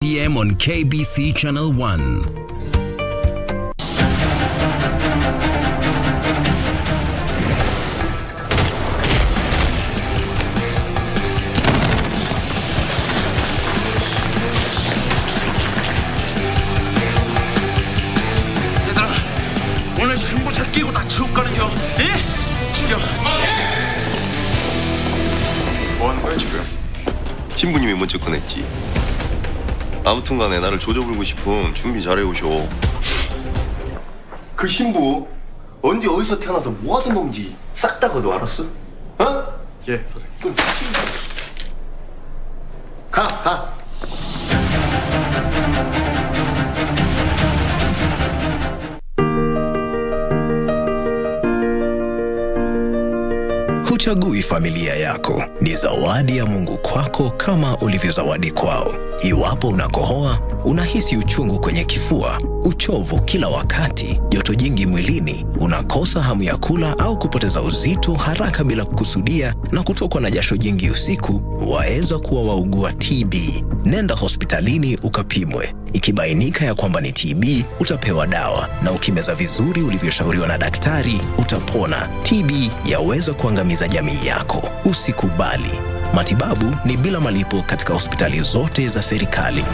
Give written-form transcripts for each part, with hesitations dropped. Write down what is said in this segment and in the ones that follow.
p.m. on KBC Channel 1. 오늘 신부 잘 끼고 다 지옥 가는겨. 예? 죽여. 뭐 하는 거야 지금? 신부님이 먼저 꺼냈지. 아무튼간에 나를 조져불고 싶음 준비 잘해오쇼. 그 신부 언제 어디서 태어나서 뭐하던 놈인지 싹 다 거둬 알았어? 어? 예, 사장님. 그럼 가. Huchagui familia yako, ni zawadi ya Mungu kwako kama ulivyozawadi kwao. Iwapo unakohoa, unahisi uchungu kwenye kifua, uchovu kila wakati, joto jingi mwilini, unakosa hamu ya kula au kupoteza uzito haraka bila kukusudia na kutokwa na jasho jingi usiku, waweza kuwa waugua TB. Nenda hospitalini ukapimwe. Ikibainika ya kwamba ni TB, utapewa dawa, na ukimeza vizuri ulivyoshauriwa na daktari, utapona. TB yaweza kuangamiza jamii yako. Usikubali. Matibabu ni bila malipo katika hospitali zote za serikali.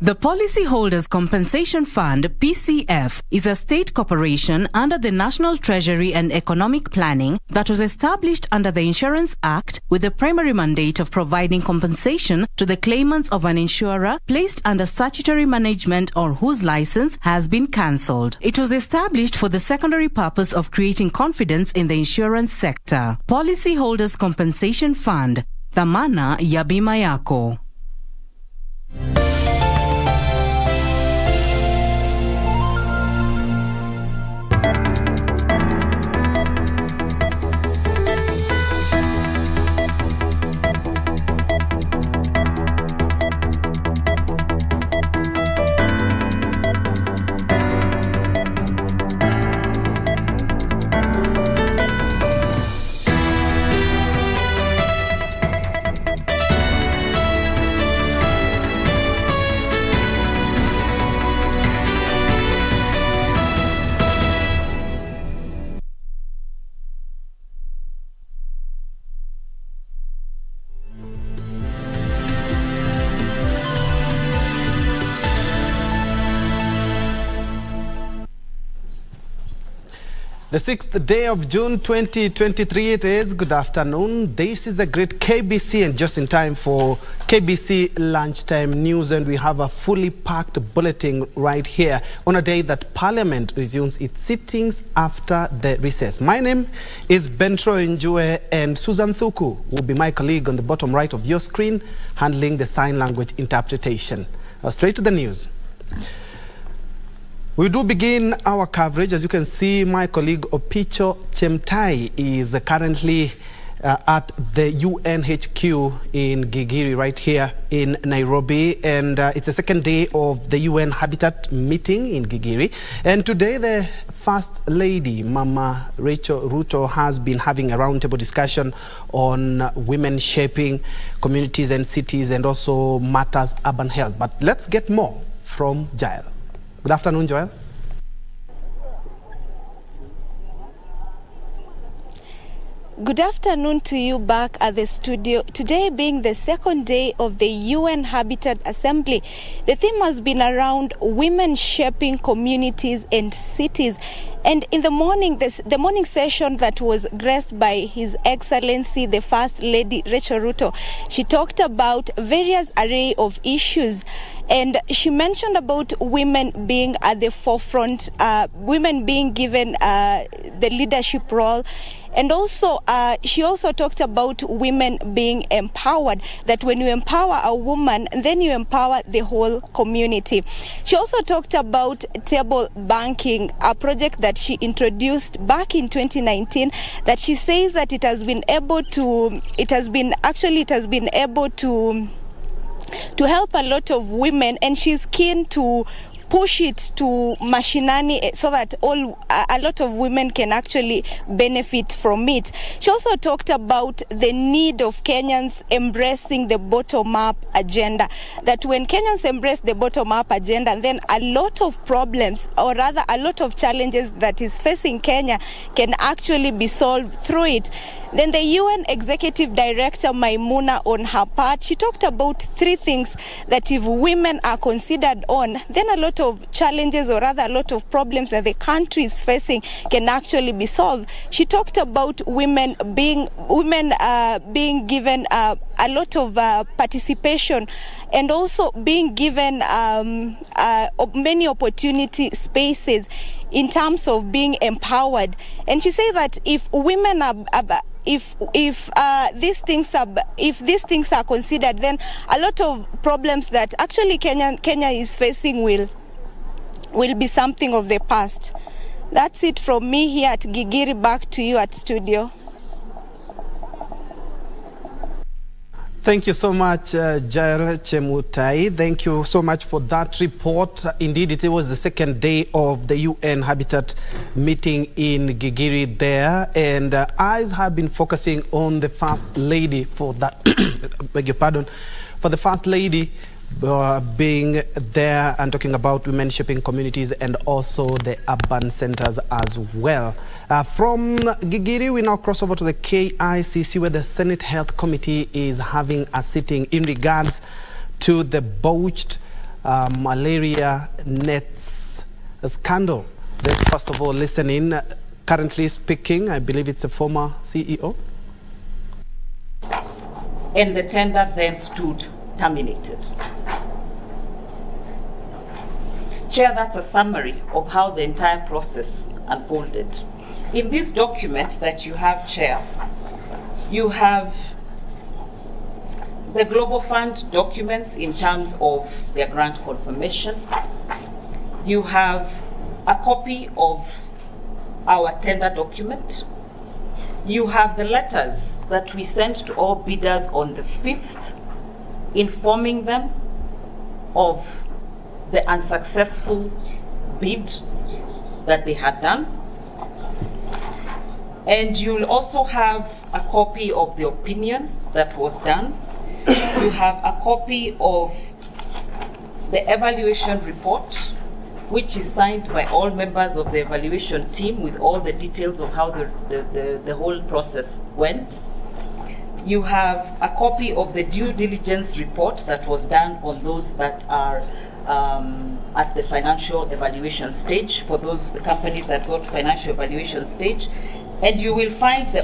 The Policyholders Compensation Fund, PCF, is a state corporation under the National Treasury and Economic Planning that was established under the Insurance Act with the primary mandate of providing compensation to the claimants of an insurer placed under statutory management or whose license has been cancelled. It was established for the secondary purpose of creating confidence in the insurance sector. Policyholders Compensation Fund, dhamana ya bima yako. The 6th day of June 2023 it is. Good afternoon. This is a great KBC and just in time for KBC Lunchtime News, and we have a fully packed bulletin right here on a day that Parliament resumes its sittings after the recess. My name is Njue, and Susan Thuku will be my colleague on the bottom right of your screen handling the sign language interpretation. Straight to the news. We do begin our coverage. As you can see, my colleague Opicho Chemtai is currently at the UNHQ in Gigiri, right here in Nairobi. And it's the second day of the UN Habitat meeting in Gigiri. And today, the First Lady, Mama Rachel Ruto, has been having a roundtable discussion on women shaping communities and cities and also matters urban health. But let's get more from Jael. Good afternoon, Joel. Good afternoon to you back at the studio. Today being the second day of the UN Habitat Assembly, the theme has been around women shaping communities and cities. And in the morning, the morning session that was graced by His Excellency, the First Lady Rachel Ruto, she talked about various array of issues. And she mentioned about women being at the forefront, women being given the leadership role. And also, she also talked about women being empowered, that when you empower a woman, then you empower the whole community. She also talked about table banking, a project that she introduced back in 2019, that she says that it has been able to help a lot of women, and she's keen to push it to mashinani so that a lot of women can actually benefit from it. She also talked about the need of Kenyans embracing the bottom-up agenda, that when Kenyans embrace the bottom-up agenda, then a lot of problems, or rather a lot of challenges that is facing Kenya can actually be solved through it. Then the UN Executive Director Maimuna, on her part, she talked about 3 things that if women are considered on, then a lot of challenges, or rather a lot of problems that the country is facing can actually be solved. She talked about women being given a lot of participation, and also being given many opportunity spaces in terms of being empowered. And she said that if women are if these things are considered, then a lot of problems that actually Kenya is facing will be something of the past. That's it from me here at Gigiri. Back to you at studio. Thank you so much, Jael Chemutai. Thank you so much for that report. Indeed, it was the second day of the UN Habitat meeting in Gigiri there, and eyes have been focusing on the First Lady for that, beg your pardon, for the First Lady being there and talking about women shaping communities and also the urban centers as well. From Gigiri, we now cross over to the KICC, where the Senate Health Committee is having a sitting in regards to the botched malaria nets scandal. Let's first of all listen in. Currently speaking, I believe it's a former CEO. And the tender then stood terminated. Chair, that's a summary of how the entire process unfolded. In this document that you have, Chair, you have the Global Fund documents in terms of their grant confirmation. You have a copy of our tender document. You have the letters that we sent to all bidders on the 5th, informing them of the unsuccessful bid that they had done. And you'll also have a copy of the opinion that was done. You have a copy of the evaluation report, which is signed by all members of the evaluation team with all the details of how the whole process went. You have a copy of the due diligence report that was done on those that are at the financial evaluation stage, for those companies that got financial evaluation stage. And you will find the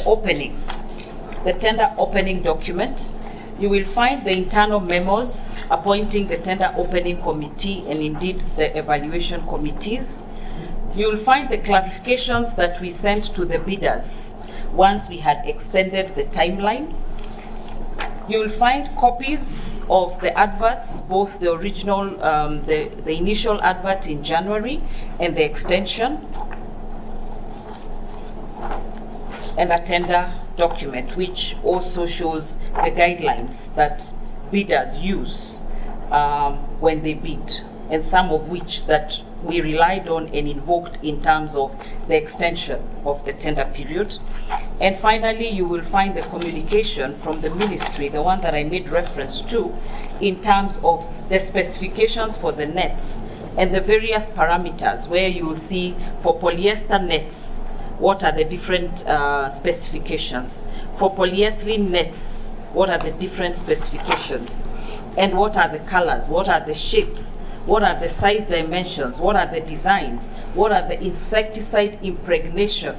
tender opening document. You will find the internal memos appointing the tender opening committee and indeed the evaluation committees. You will find the clarifications that we sent to the bidders once we had extended the timeline. You will find copies of the adverts, both the original, the initial advert in January and the extension, and a tender document which also shows the guidelines that bidders use when they bid, and some of which that we relied on and invoked in terms of the extension of the tender period. And finally, you will find the communication from the ministry, the one that I made reference to, in terms of the specifications for the nets and the various parameters, where you will see for polyester nets, what are the different specifications. For polyethylene nets, what are the different specifications? And what are the colors? What are the shapes? What are the size dimensions? What are the designs? What are the insecticide impregnation,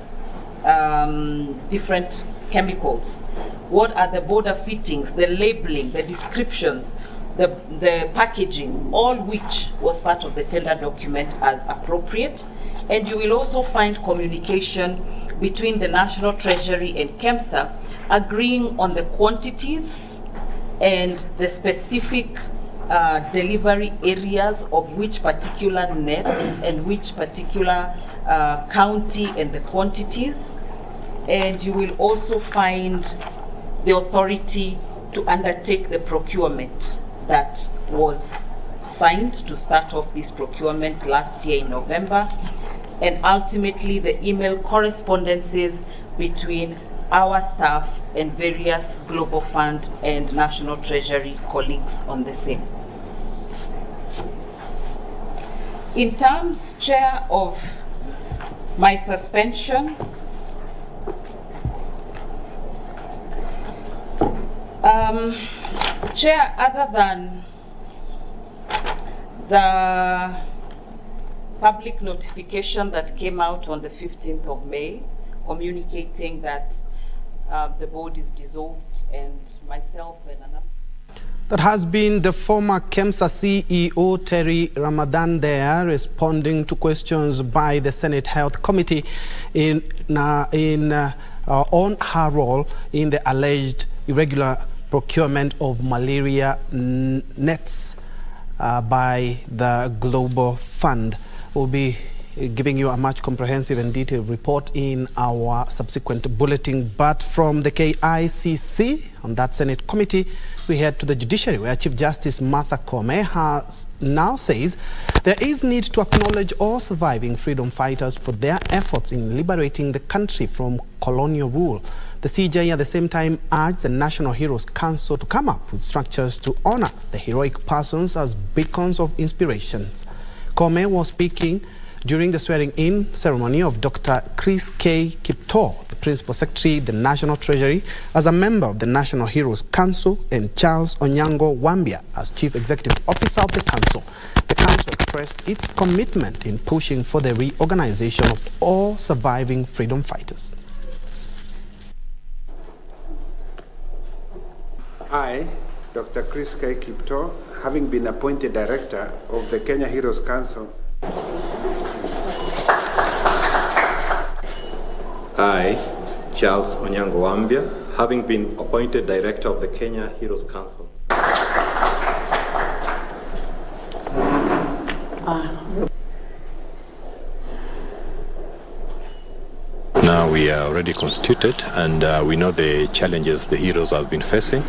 different chemicals? What are the border fittings, the labeling, the descriptions, the packaging, all which was part of the tender document as appropriate. And you will also find communication between the National Treasury and KEMSA agreeing on the quantities and the specific delivery areas of which particular net and which particular county and the quantities. And you will also find the authority to undertake the procurement that was signed to start off this procurement last year in November, and ultimately the email correspondences between our staff and various Global Fund and National Treasury colleagues on the same. In terms, Chair, of my suspension, Chair, other than the public notification that came out on the 15th of May, communicating that the board is dissolved, and myself and another. That has been the former KEMSA CEO Terry Ramadan there, responding to questions by the Senate Health Committee on her role in the alleged irregular procurement of malaria nets by the Global Fund. We'll be giving you a much comprehensive and detailed report in our subsequent bulletin. But from the KICC, on that Senate committee, we head to the judiciary, where Chief Justice Martha Koome now says there is need to acknowledge all surviving freedom fighters for their efforts in liberating the country from colonial rule. The CJ at the same time urged the National Heroes Council to come up with structures to honor the heroic persons as beacons of inspirations. Koome was speaking during the swearing-in ceremony of Dr. Chris K. Kiptoo, the Principal Secretary, the National Treasury, as a member of the National Heroes Council, and Charles Onyango Wambia as Chief Executive Officer of the Council. The Council expressed its commitment in pushing for the reorganization of all surviving freedom fighters. I, Dr. Chris K. Kiptoo, having been appointed Director of the Kenya Heroes Council. I, Charles Onyango Wambia, having been appointed Director of the Kenya Heroes Council. Now we are already constituted, and we know the challenges the heroes have been facing.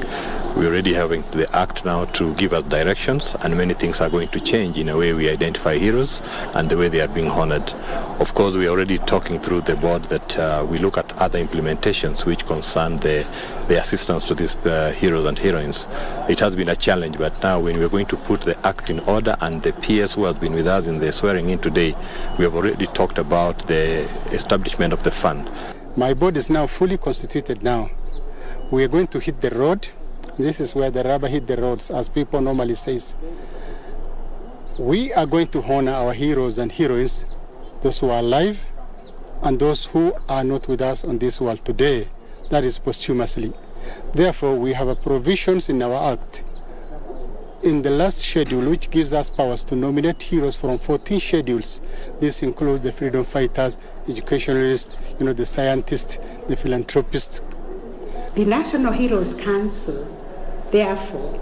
We're already having the Act now to give us directions, and many things are going to change in a way we identify heroes and the way they are being honored. Of course, we are already talking through the board that we look at other implementations which concern the assistance to these heroes and heroines. It has been a challenge, but now when we're going to put the Act in order, and the PS who has been with us in the swearing in today, we have already talked about the establishment of the fund. My board is now fully constituted now. We are going to hit the road. This is where the rubber hit the roads, as people normally say. We are going to honor our heroes and heroines, those who are alive and those who are not with us on this world today. That is posthumously. Therefore, we have a provisions in our Act in the last schedule, which gives us powers to nominate heroes from 14 schedules. This includes the freedom fighters, educationalists, the scientists, the philanthropists. The National Heroes Council, therefore,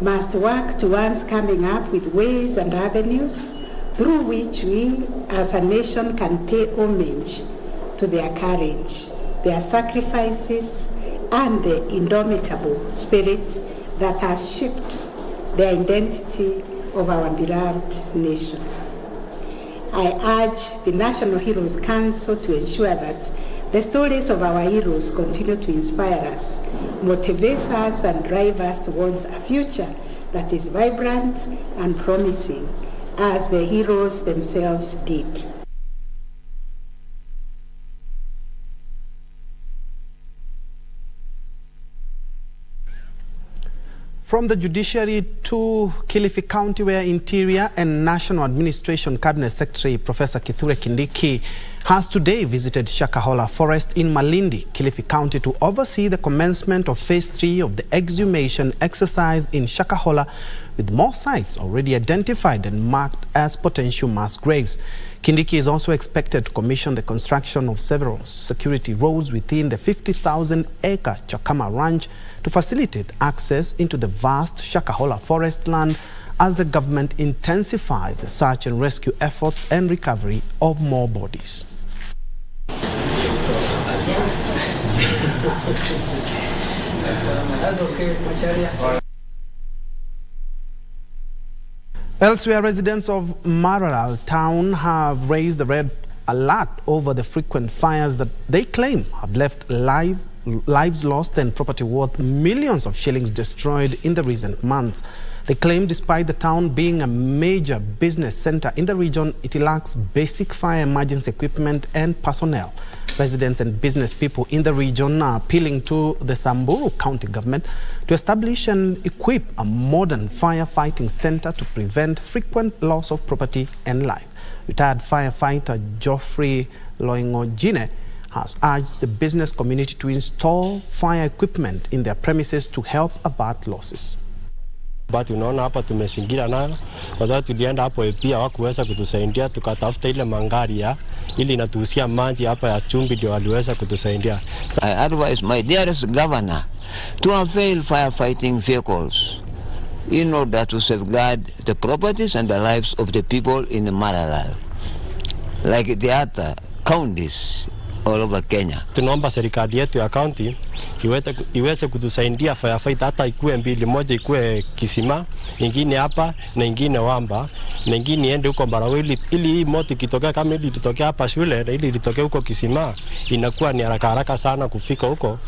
must work towards coming up with ways and avenues through which we as a nation can pay homage to their courage, their sacrifices, and the indomitable spirit that has shaped the identity of our beloved nation. I urge the National Heroes Council to ensure that the stories of our heroes continue to inspire us, motivate us, and drive us towards a future that is vibrant and promising, as the heroes themselves did. From the judiciary to Kilifi County, where Interior and National Administration Cabinet Secretary Professor Kithure Kindiki has today visited Shakahola Forest in Malindi, Kilifi County, to oversee the commencement of Phase 3 of the exhumation exercise in Shakahola, with more sites already identified and marked as potential mass graves. Kindiki is also expected to commission the construction of several security roads within the 50,000-acre Chakama Ranch to facilitate access into the vast Shakahola forest land as the government intensifies the search and rescue efforts and recovery of more bodies. Elsewhere, residents of Malaria town have raised the red alert over the frequent fires that they claim have left lives lost and property worth millions of shillings destroyed in the recent months. They claim despite the town being a major business center in the region, it lacks basic fire emergency equipment and personnel. Residents and business people in the region are appealing to the Samburu County government to establish and equip a modern firefighting center to prevent frequent loss of property and life. Retired firefighter Geoffrey Loingojine has urged the business community to install fire equipment in their premises to help avert losses. But unaona hapa tumesingira nayo kwa sababu tulienda hapo pia hawakuweza kutusaidia, tukatafuta ile Malaria ili inatuhusia maji hapa ya chumvi ndio waliweza kutusaidia. I advise my dearest governor to avail firefighting vehicles in order to safeguard the properties and the lives of the people in Malaria, like the other counties all over Kenya. Tunaomba serikali yetu ya county iweze kutusaidia firefighter hata ikue mbili, moja ikue Kisima, nyingine hapa na nyingine Wamba, na nyingine iende huko Barawili, ili hii moto ikitokea kama ili litokea hapa shule na ili litokea huko Kisima inakuwa ni haraka sana kufika huko.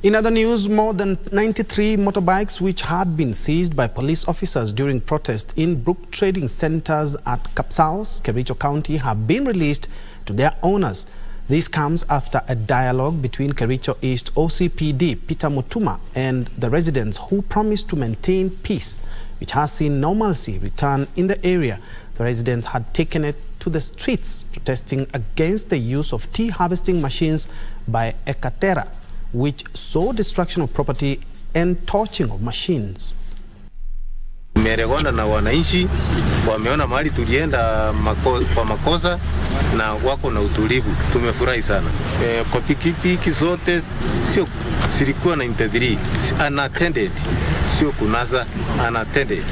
In other news, more than 93 motorbikes which had been seized by police officers during protest in Brook Trading Centers at Kapsaos, Kericho County, have been released to their owners. This comes after a dialogue between Kericho East OCPD Peter Mutuma and the residents who promised to maintain peace, which has seen normalcy return in the area. The residents had taken it to the streets, protesting against the use of tea harvesting machines by Ekatera, which saw destruction of property and torching of machines. Tumeregona na wananchi, wameona mahali tulienda kwa makosa na wako na utulivu. Tumefurahi sana. Kwa pikipiki zote sio silikuwa na integrity, unattended, sio kunasa, unattended.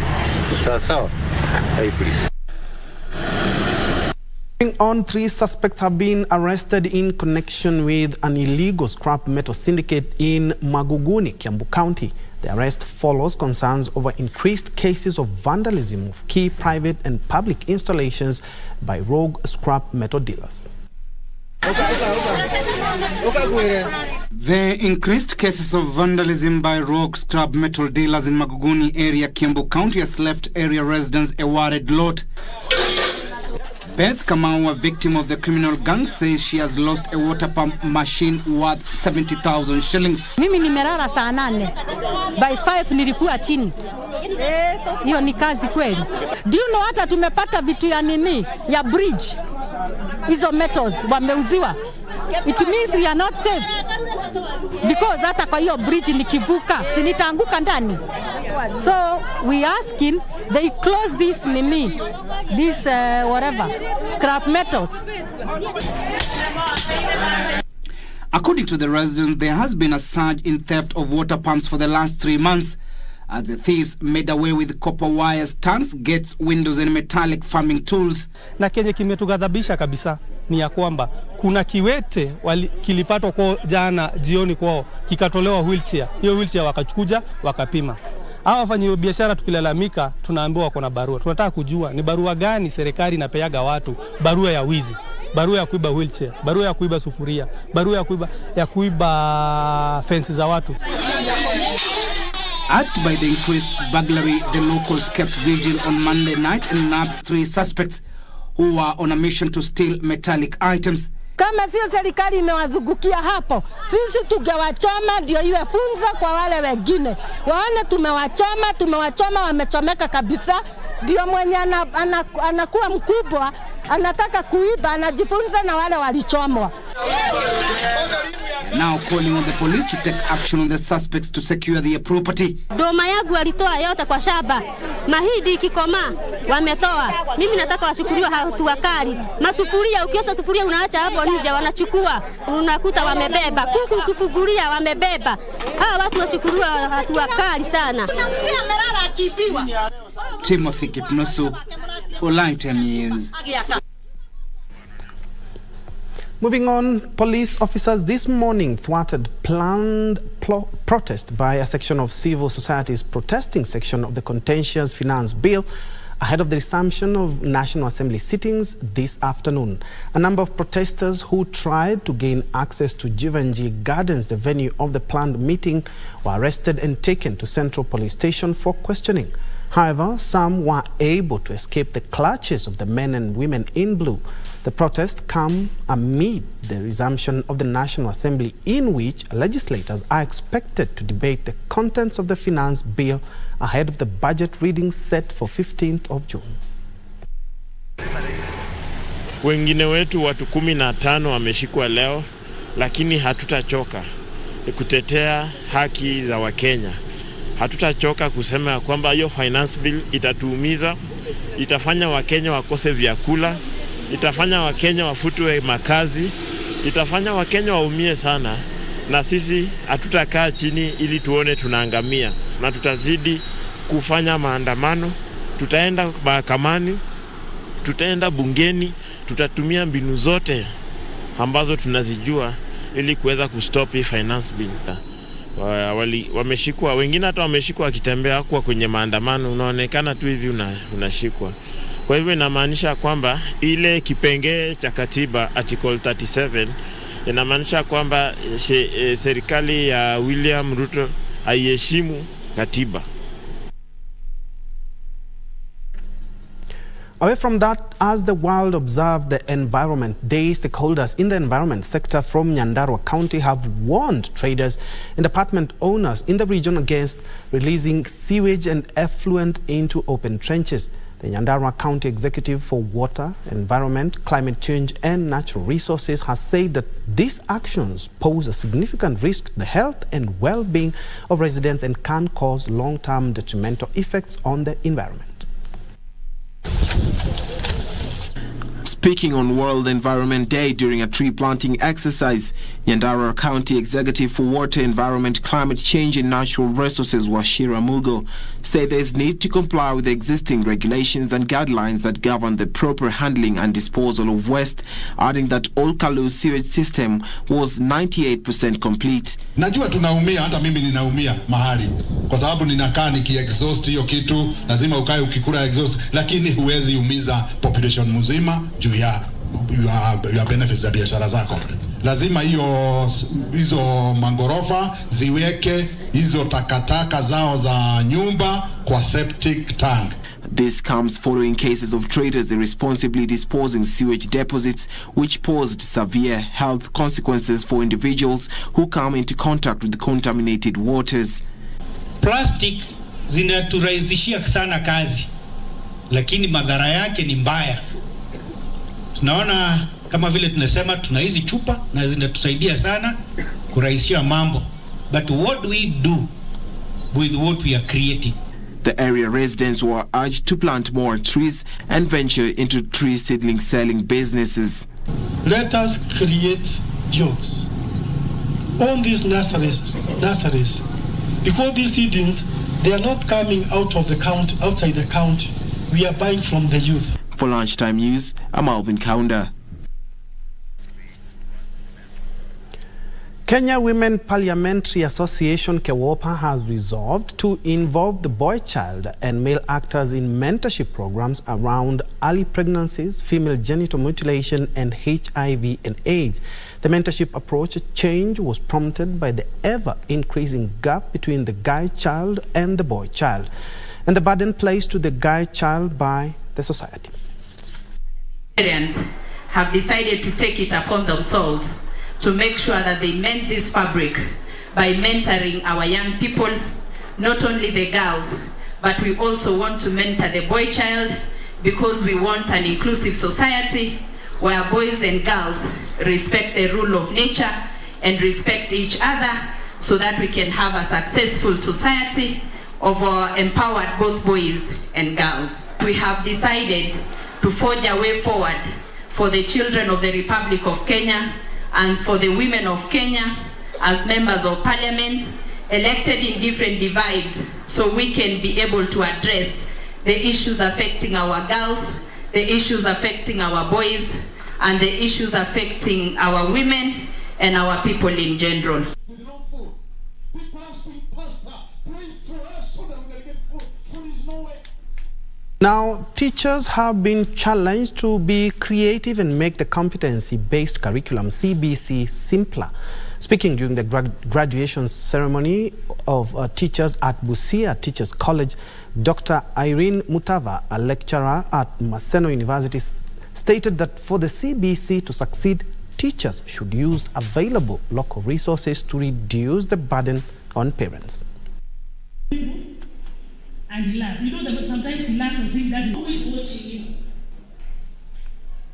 Sawa. Hey, please. On, 3 suspects have been arrested in connection with an illegal scrap metal syndicate in Maguguni, Kiambu County. The arrest follows concerns over increased cases of vandalism of key private and public installations by rogue scrap metal dealers. The increased cases of vandalism by rogue scrap metal dealers in Maguguni area, Kiambu County, has left area residents a worried lot. Beth Kamau, a victim of the criminal gang, says she has lost a water pump machine worth 70,000 shillings. Mimi nimelala saa 8. By 5 nilikuwa chini. Hiyo ni kazi kweli. Do you know hata tumepata vitu ya nini? Ya bridge. Hizo metals wameuziwa. It means we are not safe. Because hata kwa hiyo bridge nikivuka, sinitaanguka ndani. So we asking they close this nini, this whatever, scrap metals. According to the residents, there has been a surge in theft of water pumps for the last 3 months, as the thieves made away with copper wires, tanks, gates, windows and metallic farming tools. Na kenye kimetugadhabisha kabisa ni ya kwamba kuna kiwete kilipatwa kwa jana jioni kwao, kikatolewa wheelchair. Hiyo wheelchair wakachukuja wakapima. Hawa wafanya biashara tukilalamika tunaambiwa kuna barua. Tunataka kujua ni barua gani serikali inapeaga watu, barua ya wizi, barua ya kuiba wheelchair, barua ya kuiba sufuria, barua ya kuiba fences za watu. Act by the increased burglary, the locals kept vigil on Monday night and nabbed 3 suspects who were on a mission to steal metallic items. Kama sio serikali imewazungukia hapo, sisi tungewachoma ndio iwe funzo kwa wale wengine. Waone tumewachoma wamechomeka kabisa, ndio mwenye anakuwa mkubwa, anataka kuiba, anajifunza na wale walichomwa. Now calling on the police to take action on the suspects to secure their property. Doma yangu walitoa yote kwa shamba. Mahidi kikoma wametoa. Mimi nataka washukuriwe hatua kali. Masufuria, ukiosha sufuria unaacha hapo nje wanachukua. Unakuta wamebeba. Kuku kufugulia wamebeba. Hawa watu washukuriwe hatua kali sana. Timothy Kipnosu for Lunchtime News. Moving on, police officers this morning thwarted planned protest by a section of civil society's protesting section of the contentious finance bill ahead of the resumption of National Assembly sittings this afternoon. A number of protesters who tried to gain access to Njue Gardens, the venue of the planned meeting, were arrested and taken to Central Police Station for questioning. However, some were able to escape the clutches of the men and women in blue. The protest come amid the resumption of the National Assembly, in which legislators are expected to debate the contents of the finance bill ahead of the budget reading set for 15th of June. Wengine wetu watu 15 wameshikwa leo, lakini hatutachoka kutetea haki za Wakenya. Hatutachoka kusema kwamba hiyo finance bill itatuumiza, itafanya Wakenya wakose vyakula, itafanya Wakenya wafutwe makazi, itafanya Wakenya waumie sana, na sisi hatutakaa chini ili tuone tunaangamia, na tutazidi kufanya maandamano, tutaenda mahakamani, tutaenda bungeni, tutatumia mbinu zote ambazo tunazijua ili kuweza kustop hii finance bill. Wameshikwa, wengine hata wameshikwa wakitembea kwa kwenye maandamano, unaonekana tu hivi unashikwa. Kwa hivyo inamaanisha kwamba ile kipengee cha katiba article 37 inamaanisha kwamba serikali ya William Ruto haiheshimu katiba. Away from that, as the world observed the Environment Day, stakeholders in the environment sector from Nyandarua County have warned traders and apartment owners in the region against releasing sewage and effluent into open trenches. The Nyandarua County Executive for Water, Environment, Climate Change and Natural Resources has said that these actions pose a significant risk to the health and well-being of residents and can cause long-term detrimental effects on the environment. Speaking on World Environment Day during a tree planting exercise, Nyandarua County Executive for Water, Environment, Climate Change and Natural Resources Washira Mugo said there is need to comply with the existing regulations and guidelines that govern the proper handling and disposal of waste, adding that Olkalu sewage system was 98% complete. Najua tunaumia, hata mimi ninaumia mahali kwa sababu ninakaa nikiexhaust hiyo kitu, lazima ukae ukikula exhaust, lakini huwezi umiza population mzima juu ya benefits za biashara zako. Lazima hizo mangorofa ziweke hizo takataka zao za nyumba kwa septic tank. This comes following cases of traders irresponsibly disposing sewage deposits, which posed severe health consequences for individuals who come into contact with contaminated waters. Plastic zinaturahisishia sana kazi, lakini madhara yake ni mbaya. Tunaona kama vile tunasema tuna hizi chupa na zinatusaidia sana kurahisisha mambo. But what do we do with what we are creating? The area residents were urged to plant more trees and venture into tree seedling selling businesses. Let us create jobs on these nurseries, because these seedlings, they are not coming out of the county, outside the county. We are buying from the youth. For Lunchtime News, I'm Alvin Kaunda. Kenya Women Parliamentary Association KEWOPA has resolved to involve the boy child and male actors in mentorship programs around early pregnancies, female genital mutilation and HIV and AIDS. The mentorship approach change was prompted by the ever-increasing gap between the guy child and the boy child, and the burden placed to the guy child by the society. Parents have decided to take it upon themselves to make sure that they mend this fabric by mentoring our young people, not only the girls, but we also want to mentor the boy child, because we want an inclusive society where boys and girls respect the rule of nature and respect each other, so that we can have a successful society of empowered both boys and girls. We have decided to forge a way forward for the children of the Republic of Kenya and for the women of Kenya as members of parliament, elected in different divides, so we can be able to address the issues affecting our girls, the issues affecting our boys, and the issues affecting our women and our people in general. Now, teachers have been challenged to be creative and make the competency-based curriculum CBC simpler. Speaking during the graduation ceremony of teachers at Busia Teachers College, Dr. Irene Mutava, a lecturer at Maseno University, stated that for the CBC to succeed, teachers should use available local resources to reduce the burden on parents. And he laughs. You know that sometimes he laughs as if he doesn't know he's watching you.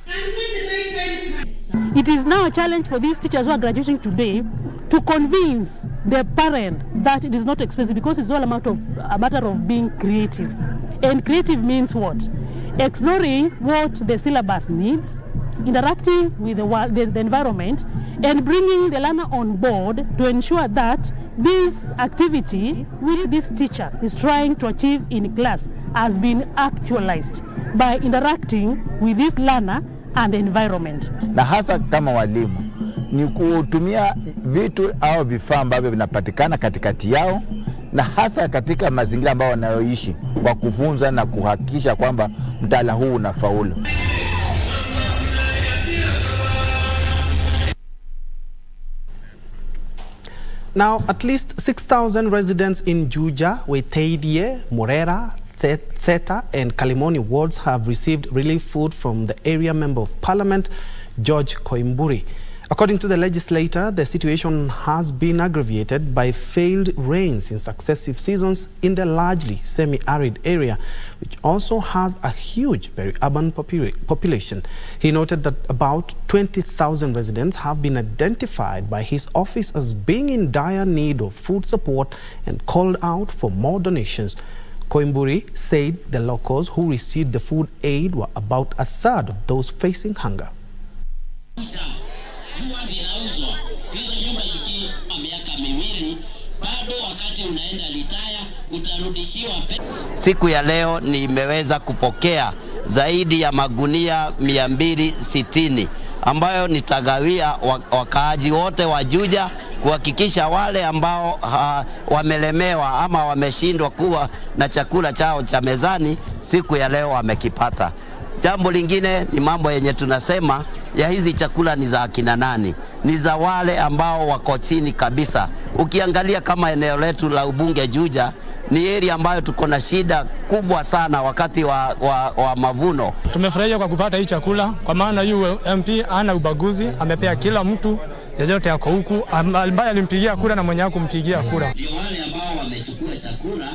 And when the night time comes, it is now a challenge for these teachers who are graduating today to convince the parent that it is not expensive, because it's all a matter of being creative. And creative means what? Exploring what the syllabus needs, interacting with the environment, and bringing the learner on board to ensure that this activity which this teacher is trying to achieve in class has been actualized by interacting with this learner and the environment. Na hasa kama walimu ni kutumia vitu au vifaa ambavyo vinapatikana katikati yao na hasa katika mazingira ambayo wanayoishi kwa kufunza na kuhakikisha kwamba mtaala huu unafaulu. Now, at least 6,000 residents in Njue, Weteidie, Morera, Theta and Kalimoni wards have received relief food from the area Member of Parliament, George Koimburi. According to the legislator, the situation has been aggravated by failed rains in successive seasons in the largely semi-arid area, which also has a huge peri-urban population. He noted that about 20,000 residents have been identified by his office as being in dire need of food support and called out for more donations. Koimburi said the locals who received the food aid were about a third of those facing hunger. Siku ya leo nimeweza kupokea zaidi ya magunia 260 ambayo nitagawia wakaaji wote wa Njue, kuhakikisha wale ambao wamelemewa ama wameshindwa kuwa na chakula chao cha mezani siku ya leo wamekipata. Jambo lingine ni mambo yenye tunasema ya hizi chakula ni za akina nani? Ni za wale ambao wako chini kabisa. Ukiangalia kama eneo letu la ubunge Njue ni area ambayo tuko na shida kubwa sana wakati wa mavuno. Tumefurahia kwa kupata hii chakula kwa maana yu MP ana ubaguzi, amepea kila mtu yeyote yako huku ambaye alimpigia kura na mwenye hakumpigia kura. Wale ambao wamechukua chakula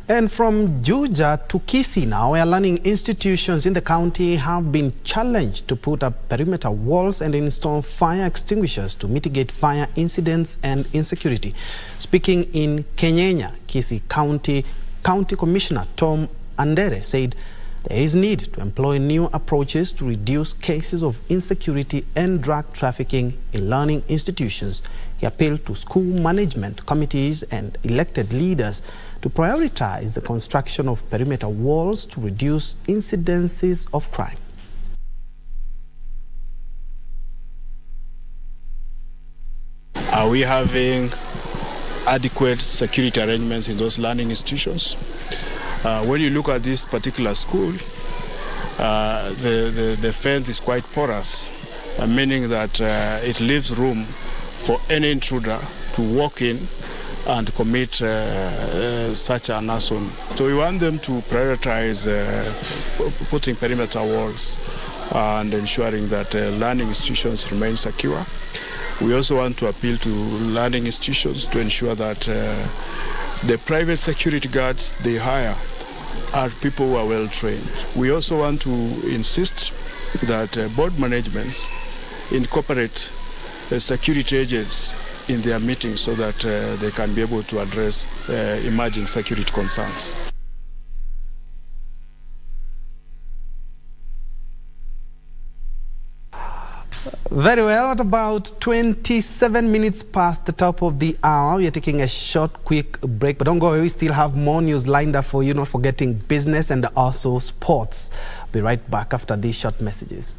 And from Njue to Kisii now, where learning institutions in the county have been challenged to put up perimeter walls and install fire extinguishers to mitigate fire incidents and insecurity. Speaking in Kenyenya, Kisii County Commissioner Tom Andere said there is need to employ new approaches to reduce cases of insecurity and drug trafficking in learning institutions. He appealed to school management committees and elected leaders to prioritize the construction of perimeter walls to reduce incidences of crime. Are we having adequate security arrangements in those learning institutions? When you look at this particular school, the fence is quite porous, meaning that it leaves room for any intruder to walk in and commit such an assault. So we want them to prioritize putting perimeter walls and ensuring that learning institutions remain secure. We also want to appeal to learning institutions to ensure that the private security guards they hire are people who are well trained. We also want to insist that board managements incorporate security agents in their meetings so that they can be able to address emerging security concerns. Very well, at about 27 minutes past the top of the hour, we are taking a short, quick break. But don't go away, we still have more news lined up for you, not forgetting business and also sports. Be right back after these short messages.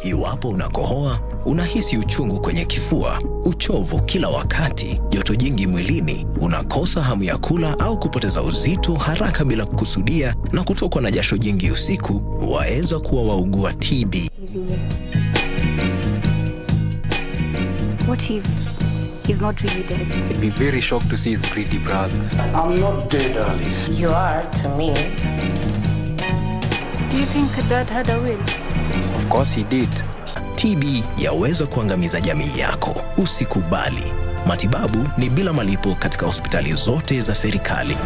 Iwapo unakohoa, unahisi uchungu kwenye kifua, uchovu kila wakati, joto jingi mwilini, unakosa hamu ya kula au kupoteza uzito haraka bila kukusudia na kutokwa na jasho jingi usiku, waweza kuwa waugua TB. What if he's not really dead? I'd be very shocked to see his pretty brothers. I'm not dead, Alice. You are to me. Do you think Dad had a will? Of course he did. TB yaweza kuangamiza jamii yako. Usikubali. Matibabu ni bila malipo katika hospitali zote za serikali.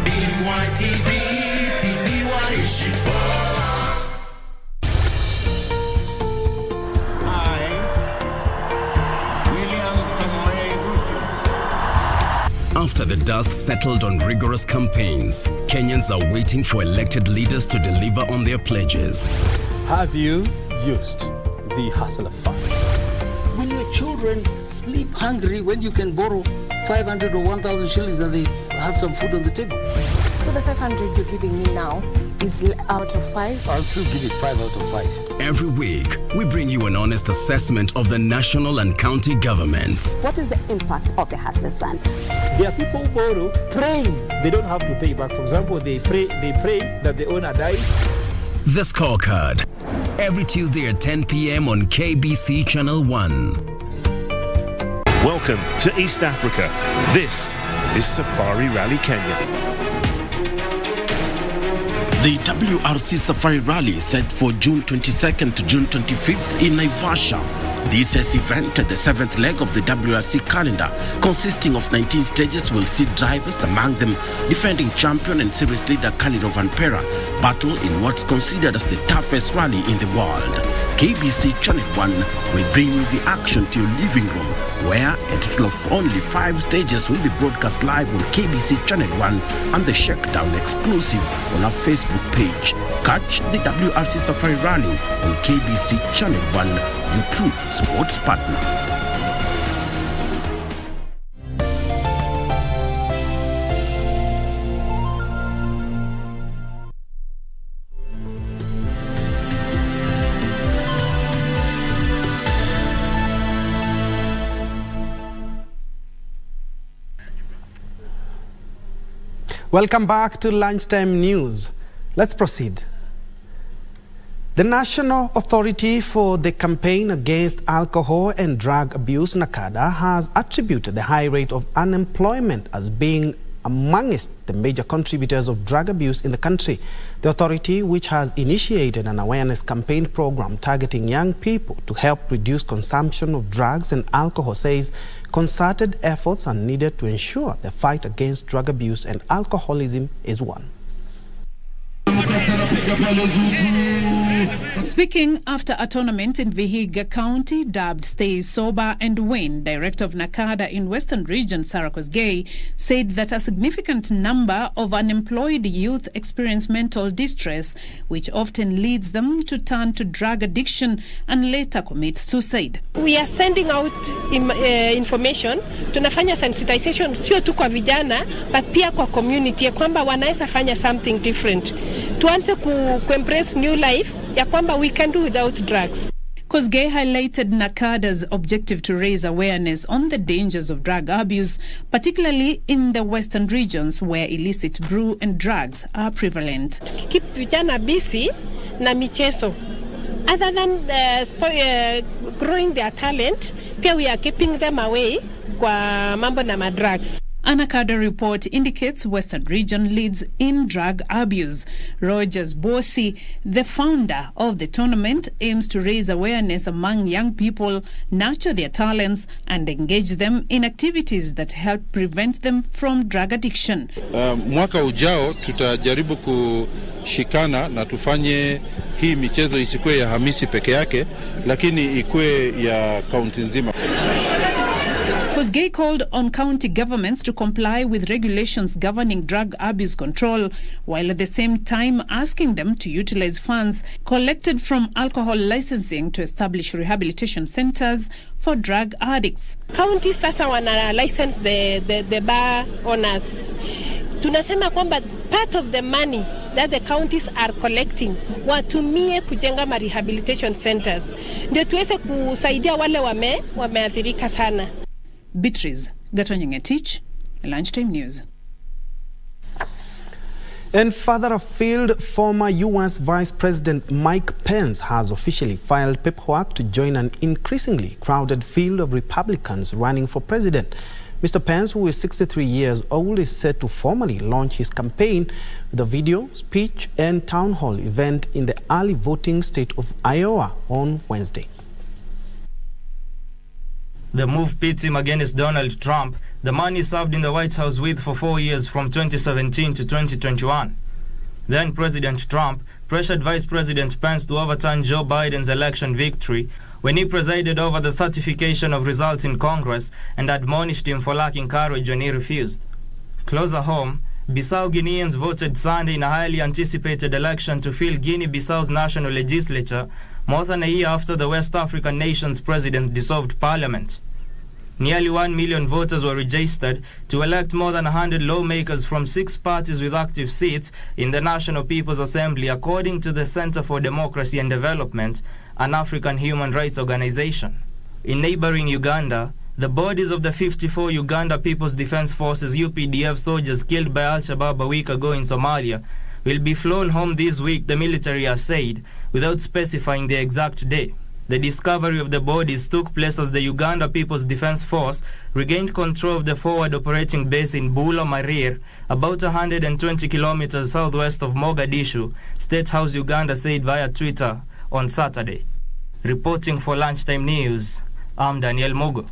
After the dust settled on rigorous campaigns, Kenyans are waiting for elected leaders to deliver on their pledges. Have you used the hustler fund? When your children sleep hungry, when you can borrow 500 or 1,000 shillings and they have some food on the table. So the 500 you're giving me now is out of 5? I'll still give it 5 out of 5. Every week, we bring you an honest assessment of the national and county governments. What is the impact of the Hustlers Fund? There are people who borrow praying they don't have to pay back. For example, they pray that the owner dies. The Scorecard. Every Tuesday at 10 p.m. on KBC Channel 1. Welcome to East Africa. This is Safari Rally Kenya. The WRC Safari Rally is set for June 22nd to June 25th in Naivasha. This year's event, the 7th leg of the WRC calendar, consisting of 19 stages, will see drivers, among them defending champion and series leader Khalid Van Pera, battle in what's considered as the toughest rally in the world. KBC Channel 1 will bring you the action to your living room, where a total of only 5 stages will be broadcast live on KBC Channel 1 and the Shakedown exclusive on our Facebook page. Catch the WRC Safari Rally on KBC Channel 1, your true sports partner. Welcome back to Lunchtime News. Let's proceed. The National Authority for the Campaign Against Alcohol and Drug Abuse, NACADA, has attributed the high rate of unemployment as being amongst the major contributors of drug abuse in the country. The authority, which has initiated an awareness campaign program targeting young people to help reduce consumption of drugs and alcohol, says concerted efforts are needed to ensure the fight against drug abuse and alcoholism is won. Speaking after a tournament in Vihiga County dubbed Stay Sober and Win, Director of NACADA in Western Region, Sarah Kosgei, said that a significant number of unemployed youth experience mental distress, which often leads them to turn to drug addiction and later commit suicide. We are sending out information, tunafanya sensitization sio tu kwa vijana but pia kwa community ya kwamba wanaweza fanya something different. Tuanze ku-embrace new life ya kwamba we can do without drugs. Kosgei highlighted NACADA's objective to raise awareness on the dangers of drug abuse, particularly in the western regions where illicit brew and drugs are prevalent. Keep vijana busy na michezo. Other than growing their talent, pia we are keeping them away kwa mambo na madrugs. A NACADA report indicates Western Region leads in drug abuse. Rogers Bossi, the founder of the tournament, aims to raise awareness among young people, nurture their talents, and engage them in activities that help prevent them from drug addiction. Mwaka ujao tutajaribu kushikana na tufanye hii michezo isikue ya Hamisi peke yake, lakini ikue ya kaunti nzima. Kosgei called on county governments to comply with regulations governing drug abuse control, while at the same time asking them to utilize funds collected from alcohol licensing to establish rehabilitation centers for drug addicts. County sasa wana license the bar owners. Tunasema kwamba part of the money that the counties are collecting watumie kujenga ma rehabilitation centers ndio tuweze kusaidia wale wameathirika sana. Beatrice Gatonyengetich, Lunchtime News. And further afield, former U.S. Vice President Mike Pence has officially filed paperwork to join an increasingly crowded field of Republicans running for president. Mr. Pence, who is 63 years old, is set to formally launch his campaign with a video, speech, and town hall event in the early voting state of Iowa on Wednesday. The move pits him against Donald Trump, the man he served in the White House with for 4 years from 2017 to 2021. Then President Trump pressured Vice President Pence to overturn Joe Biden's election victory when he presided over the certification of results in Congress and admonished him for lacking courage when he refused. Closer home, Bissau Guineans voted Sunday in a highly anticipated election to fill Guinea-Bissau's national legislature more than a year after the West African nation's president dissolved parliament. Nearly 1 million voters were registered to elect more than 100 lawmakers from 6 parties with active seats in the National People's Assembly, according to the Center for Democracy and Development, an African human rights organization. In neighboring Uganda, the bodies of the 54 Uganda People's Defense Forces UPDF soldiers killed by Al-Shabaab a week ago in Somalia will be flown home this week, the military has said, without specifying the exact day. The discovery of the bodies took place as the Uganda People's Defense Force regained control of the forward operating base in Bulo Marir, about 120 kilometers southwest of Mogadishu, State House Uganda said via Twitter on Saturday. Reporting for Lunchtime News, I'm Daniel Mogo.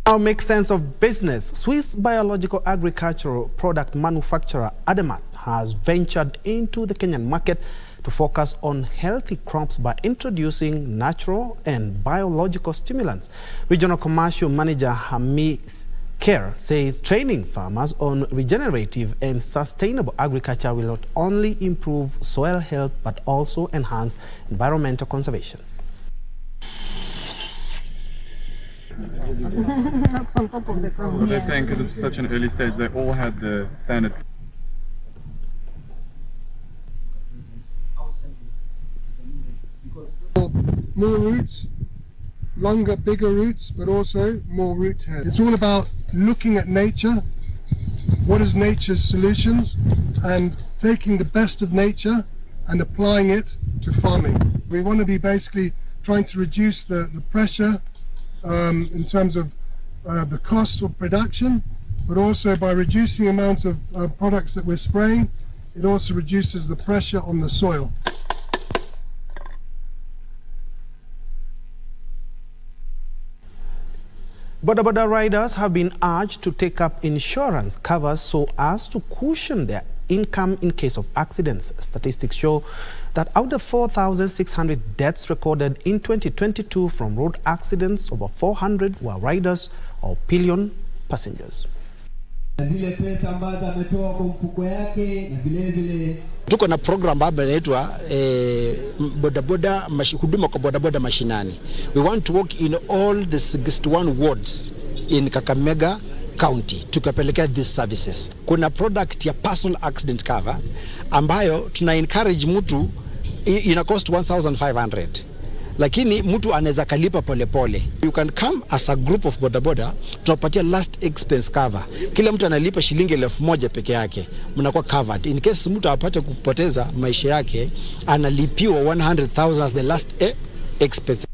Now make sense of business. Swiss biological agricultural product manufacturer Ademat has ventured into the Kenyan market to focus on healthy crops by introducing natural and biological stimulants. Regional Commercial Manager Hamis Kerr says training farmers on regenerative and sustainable agriculture will not only improve soil health but also enhance environmental conservation. What they're saying, because it's such an early stage, they all had the standard. More roots, longer, bigger roots, but also more root head. It's all about looking at nature, what is nature's solutions, and taking the best of nature and applying it to farming. We want to be basically trying to reduce the pressure in terms of the cost of production, but also by reducing the amount of products that we're spraying, it also reduces the pressure on the soil. Boda riders have been urged to take up insurance covers so as to cushion their income in case of accidents. Statistics show that out of 4,600 deaths recorded in 2022 from road accidents, over 400 were riders or pillion passengers. Tuko na program ambayo inaitwa bodaboda huduma kwa bodaboda mashinani. We want to work in all the 61 wards in Kakamega, county tukapelekea these services. Kuna product ya personal accident cover ambayo tuna encourage mtu ina cost 1,500. Lakini mtu anaweza kalipa polepole. You can come as a group of bodaboda, tunapatia last expense cover. Kila mtu analipa shilingi 1,000 peke yake. Mnakuwa covered. In case mtu apate kupoteza maisha yake, analipiwa 100,000 as the last expense.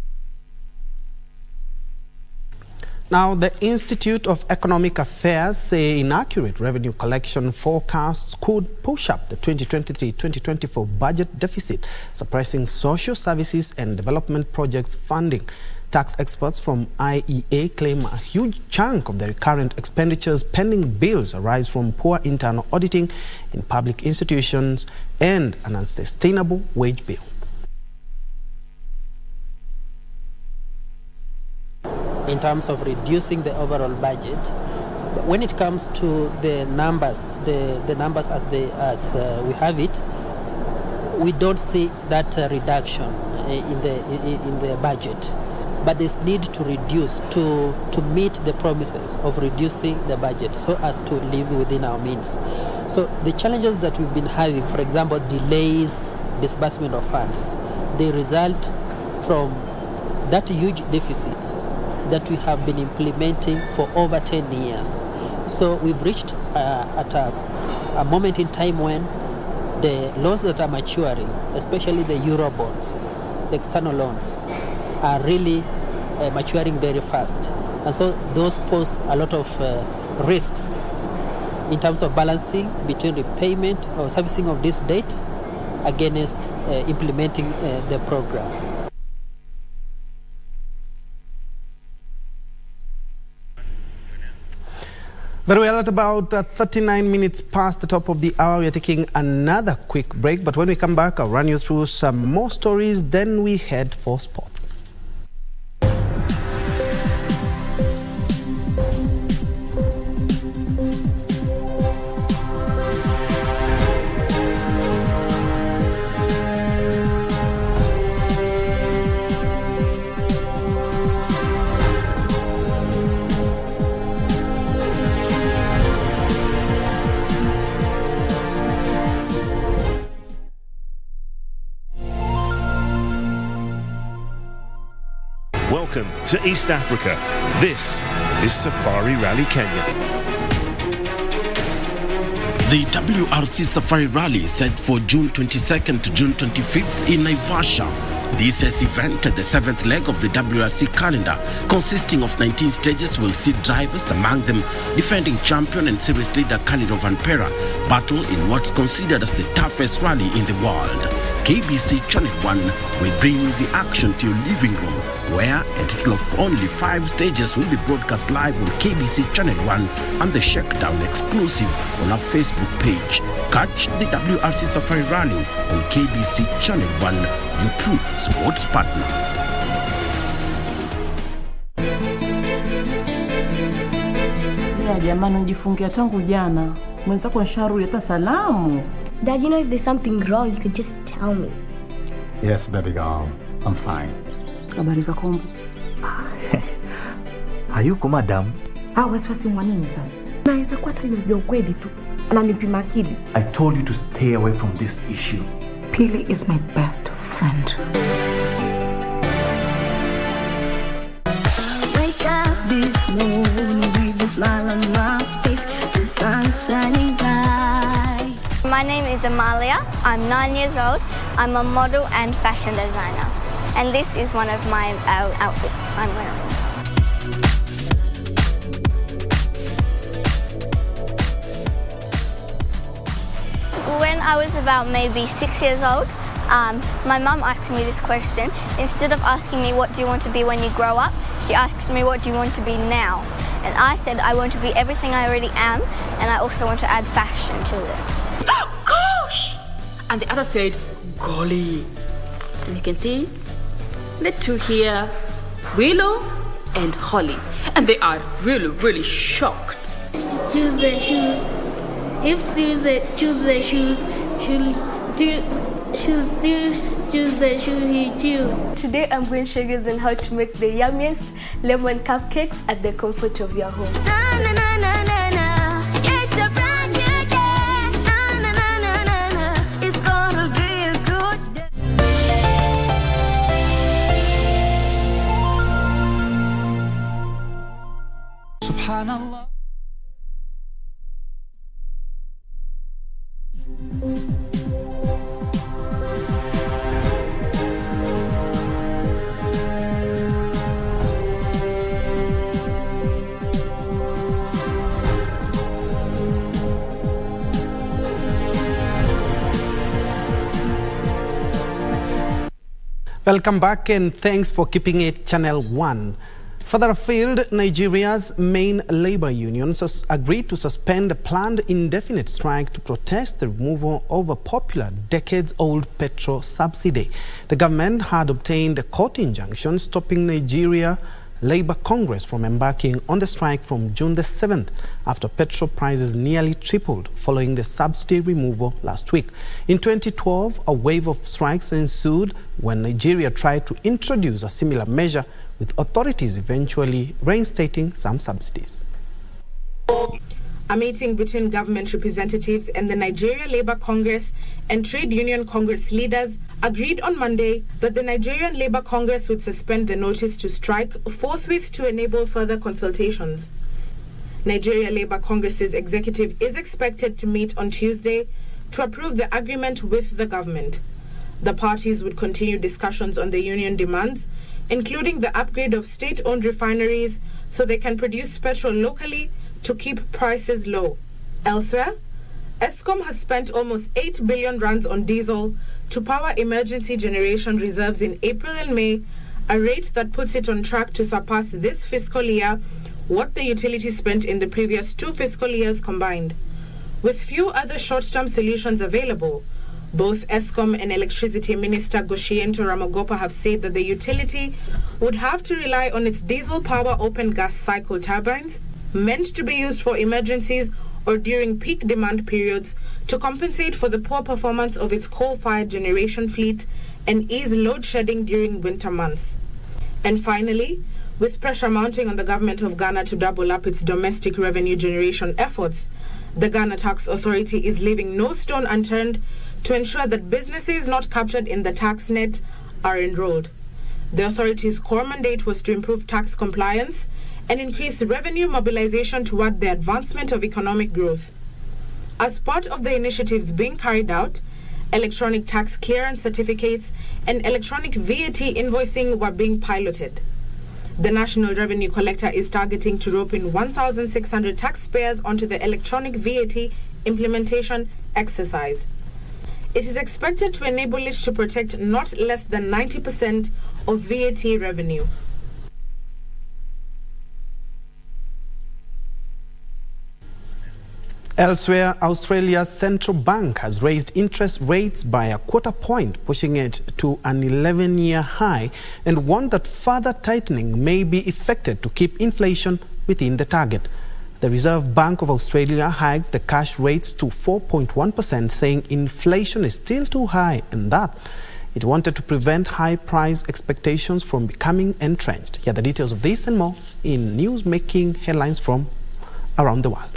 Now, the Institute of Economic Affairs say inaccurate revenue collection forecasts could push up the 2023-2024 budget deficit, suppressing social services and development projects funding. Tax experts from IEA claim a huge chunk of the recurrent expenditures pending bills arise from poor internal auditing in public institutions and an unsustainable wage bill. In terms of reducing the overall budget, but when it comes to the numbers, the numbers as we have it, we don't see that reduction in the budget. But there's need to reduce to meet the promises of reducing the budget so as to live within our means. So the challenges that we've been having, for example, delays, disbursement of funds, they result from that huge deficits that we have been implementing for over 10 years. So we've reached at a moment in time when the loans that are maturing, especially the Euro bonds, the external loans, are really maturing very fast. And so those pose a lot of risks in terms of balancing between repayment or servicing of this debt against implementing the programs. Very well, at about 39 minutes past the top of the hour, we are taking another quick break. But when we come back, I'll run you through some more stories. Then we head for sports. Welcome to East Africa. This is Safari Rally Kenya. The WRC Safari Rally is set for June 22nd to June 25th in Naivasha. This year's event, the 7th leg of the WRC calendar, consisting of 19 stages, will see drivers, among them defending champion and series leader Khalid Vampera, battle in what's considered as the toughest rally in the world. KBC Channel 1 will bring you the action to your living room, where a total of only 5 stages will be broadcast live on KBC Channel 1 and the Shakedown exclusive on our Facebook page. Catch the WRC Safari Rally on KBC Channel 1, your true sports partner. Jamani, unajifungia tangu jana. Mwenzako nsharudi hata salamu. Dad, you know if there's something wrong, you could just tell me. Yes, baby girl. I'm fine. Habari za kombo? Hayuko madam. Wasiwasi wa nini sasa? Naweza kuwa hata unajua ukweli tu. Ananipima akili. I told you to stay away from this issue. Pili is my best friend. Wake up this morning with a smile on my face, the sun shining bright. My name is Amalia. I'm 9 years old. I'm a model and fashion designer. And this is one of my outfits I'm wearing. When I was about maybe 6 years old, my mum asked me this question. Instead of asking me what do you want to be when you grow up, she asked me what do you want to be now. And I said I want to be everything I already am, and I also want to add fashion to it. Gosh! And the other said, golly. And you can see the two here, Willow and Holly. And they are really, really shocked. Choose the shoes. If choose the shoes, choose the shoe he choose. Today I'm going to show you how to make the yummiest lemon cupcakes at the comfort of your home. Na, na, na, na. subhanallah. Welcome back and thanks for keeping it Channel 1. Further afield, Nigeria's main labor unions has agreed to suspend a planned indefinite strike to protest the removal of a popular decades-old petrol subsidy. The government had obtained a court injunction stopping Nigeria Labour Congress from embarking on the strike from June the 7th after petrol prices nearly tripled following the subsidy removal last week. In 2012, a wave of strikes ensued when Nigeria tried to introduce a similar measure, with authorities eventually reinstating some subsidies. A meeting between government representatives and the Nigeria Labour Congress and Trade Union Congress leaders agreed on Monday that the Nigerian Labour Congress would suspend the notice to strike forthwith to enable further consultations. Nigeria Labour Congress's executive is expected to meet on Tuesday to approve the agreement with the government. The parties would continue discussions on the union demands, including the upgrade of state-owned refineries so they can produce petrol locally to keep prices low. Elsewhere, ESCOM has spent almost 8 billion rands on diesel to power emergency generation reserves in April and May, a rate that puts it on track to surpass this fiscal year what the utility spent in the previous 2 fiscal years combined. With few other short-term solutions available, both ESCOM and Electricity Minister Goshiento Ramagopa have said that the utility would have to rely on its diesel power open gas cycle turbines, meant to be used for emergencies or during peak demand periods, to compensate for the poor performance of its coal-fired generation fleet and ease load shedding during winter months. And finally, with pressure mounting on the government of Ghana to double up its domestic revenue generation efforts, the Ghana Tax Authority is leaving no stone unturned to ensure that businesses not captured in the tax net are enrolled. The authority's core mandate was to improve tax compliance and increase revenue mobilization toward the advancement of economic growth. As part of the initiatives being carried out, electronic tax clearance certificates and electronic VAT invoicing were being piloted. The National Revenue Collector is targeting to rope in 1,600 taxpayers onto the electronic VAT implementation exercise. It is expected to enable it to protect not less than 90% of VAT revenue. Elsewhere, Australia's central bank has raised interest rates by a quarter point, pushing it to an 11-year high, and warned that further tightening may be effected to keep inflation within the target. The Reserve Bank of Australia hiked the cash rates to 4.1%, saying inflation is still too high and that it wanted to prevent high price expectations from becoming entrenched. Here are the details of this and more in news making headlines from around the world.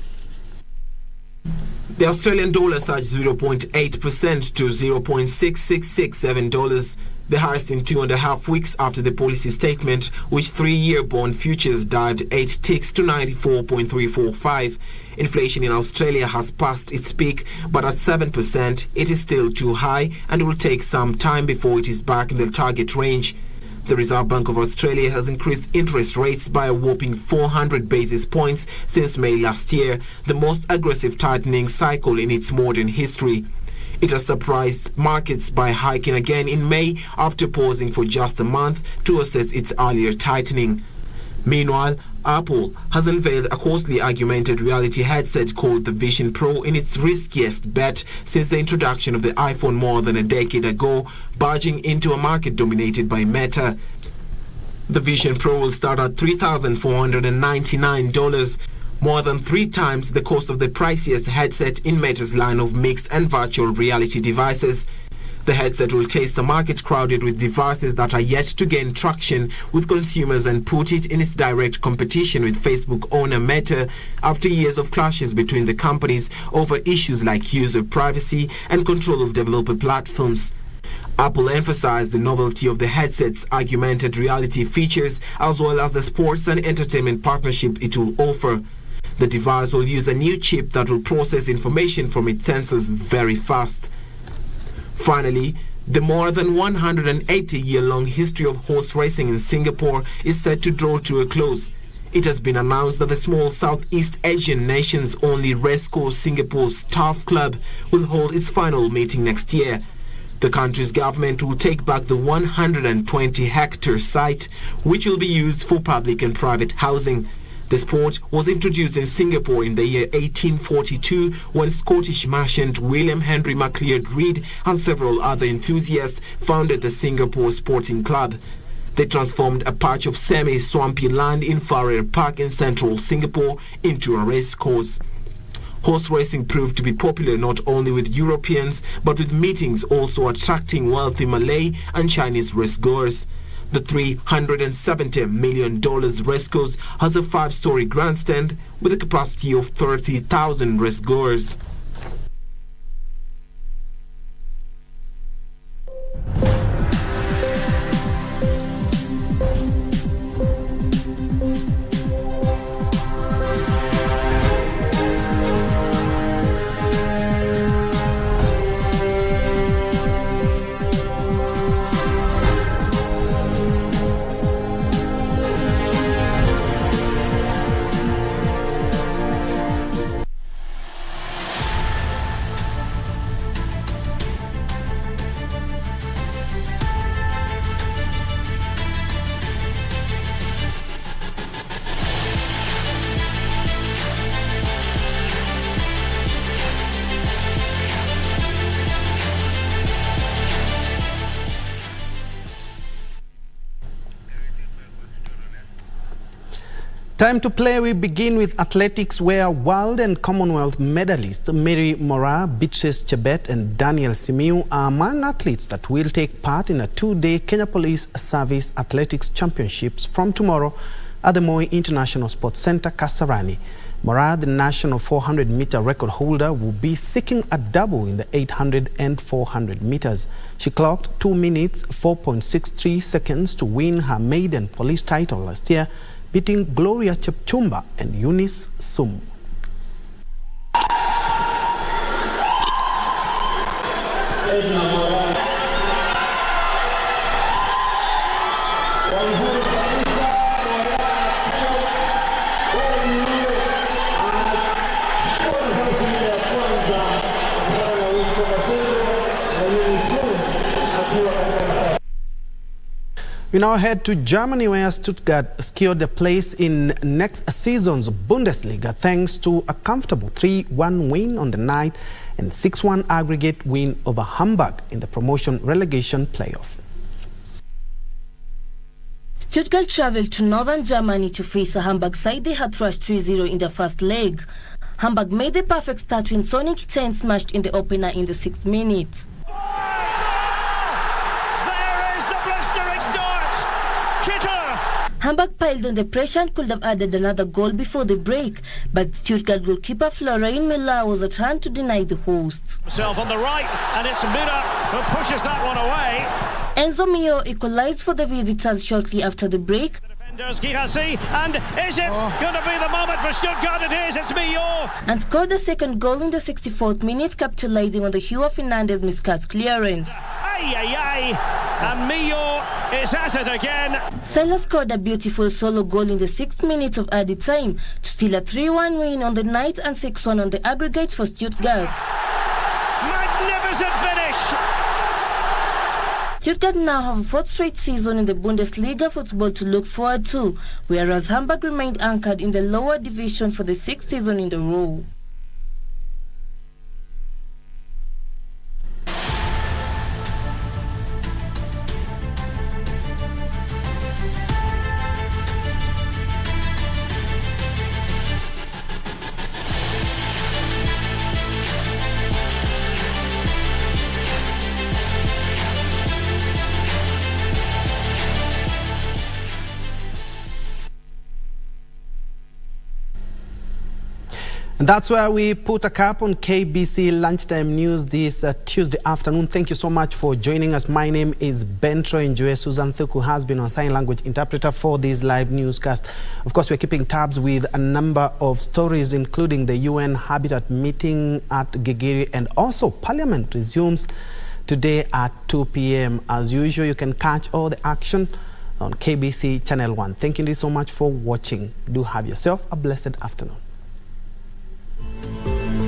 The Australian dollar surged 0.8% to $0.6667, the highest in 2.5 weeks after the policy statement, which 3-year bond futures dived 8 ticks to 94.345. Inflation in Australia has passed its peak, but at 7%, it is still too high and will take some time before it is back in the target range. The Reserve Bank of Australia has increased interest rates by a whopping 400 basis points since May last year, the most aggressive tightening cycle in its modern history. It has surprised markets by hiking again in May after pausing for just a month to assess its earlier tightening. Meanwhile, Apple has unveiled a costly augmented reality headset called the Vision Pro in its riskiest bet since the introduction of the iPhone more than a decade ago, barging into a market dominated by Meta. The Vision Pro will start at $3,499, more than 3 times the cost of the priciest headset in Meta's line of mixed and virtual reality devices. The headset will taste a market crowded with devices that are yet to gain traction with consumers and put it in its direct competition with Facebook owner Meta after years of clashes between the companies over issues like user privacy and control of developer platforms. Apple emphasized the novelty of the headset's augmented reality features as well as the sports and entertainment partnership it will offer. The device will use a new chip that will process information from its sensors very fast. Finally, the more than 180-year-long history of horse racing in Singapore is set to draw to a close. It has been announced that the small Southeast Asian nation's only racecourse, Singapore's Turf Club, will hold its final meeting next year. The country's government will take back the 120-hectare site, which will be used for public and private housing. The sport was introduced in Singapore in the year 1842 when Scottish merchant William Henry MacLeod Reid and several other enthusiasts founded the Singapore Sporting Club. They transformed a patch of semi-swampy land in Farrer Park in central Singapore into a racecourse. Horse racing proved to be popular not only with Europeans, but with meetings also attracting wealthy Malay and Chinese racegoers. The $370 million racecourse has a 5-story grandstand with a capacity of 30,000 racegoers. Time to play. We begin with athletics, where World and Commonwealth medalists Mary Moraa, Beatrice Chebet and Daniel Simiu are among athletes that will take part in a 2-day Kenya Police Service Athletics Championships from tomorrow at the Moi International Sports Centre, Kasarani. Moraa, the national 400-meter record holder, will be seeking a double in the 800 and 400 meters. She clocked 2 minutes 4.63 seconds to win her maiden police title last year, beating Gloria Chepchumba and Eunice Sum. We now head to Germany, where Stuttgart secured a place in next season's Bundesliga thanks to a comfortable 3-1 win on the night and 6-1 aggregate win over Hamburg in the promotion-relegation playoff. Stuttgart travelled to northern Germany to face a Hamburg side they had thrashed 3-0 in the first leg. Hamburg made the perfect start when Sonic Ten smashed in the opener in the 6th minute. Hamburg piled on the pressure and could have added another goal before the break, but Stuttgart goalkeeper Florian Müller was at hand to deny the hosts. Himself on the right, and it's Müller who pushes that one away. Enzo Mio equalized for the visitors shortly after the break. Girassi, and is it going to be the moment for Stuttgart? It is, it's Mio! And scored a second goal in the 64th minute, capitalizing on the Hua Fernandez miscast clearance. And Mio is at it again. Sela scored a beautiful solo goal in the 6th minute of added time to steal a 3-1 win on the night and 6-1 on the aggregate for Stuttgart. Magnificent finish! Stuttgart now have a 4th straight season in the Bundesliga football to look forward to, whereas Hamburg remained anchored in the lower division for the 6th season in a row. And that's where we put a cap on KBC Lunchtime News this Tuesday afternoon. Thank you so much for joining us. My name is Bentro Njue. Susan Thuku has been on sign language interpreter for this live newscast. Of course, we're keeping tabs with a number of stories, including the UN Habitat meeting at Gigiri, and also Parliament resumes today at 2 p.m. As usual, you can catch all the action on KBC Channel 1. Thank you so much for watching. Do have yourself a blessed afternoon.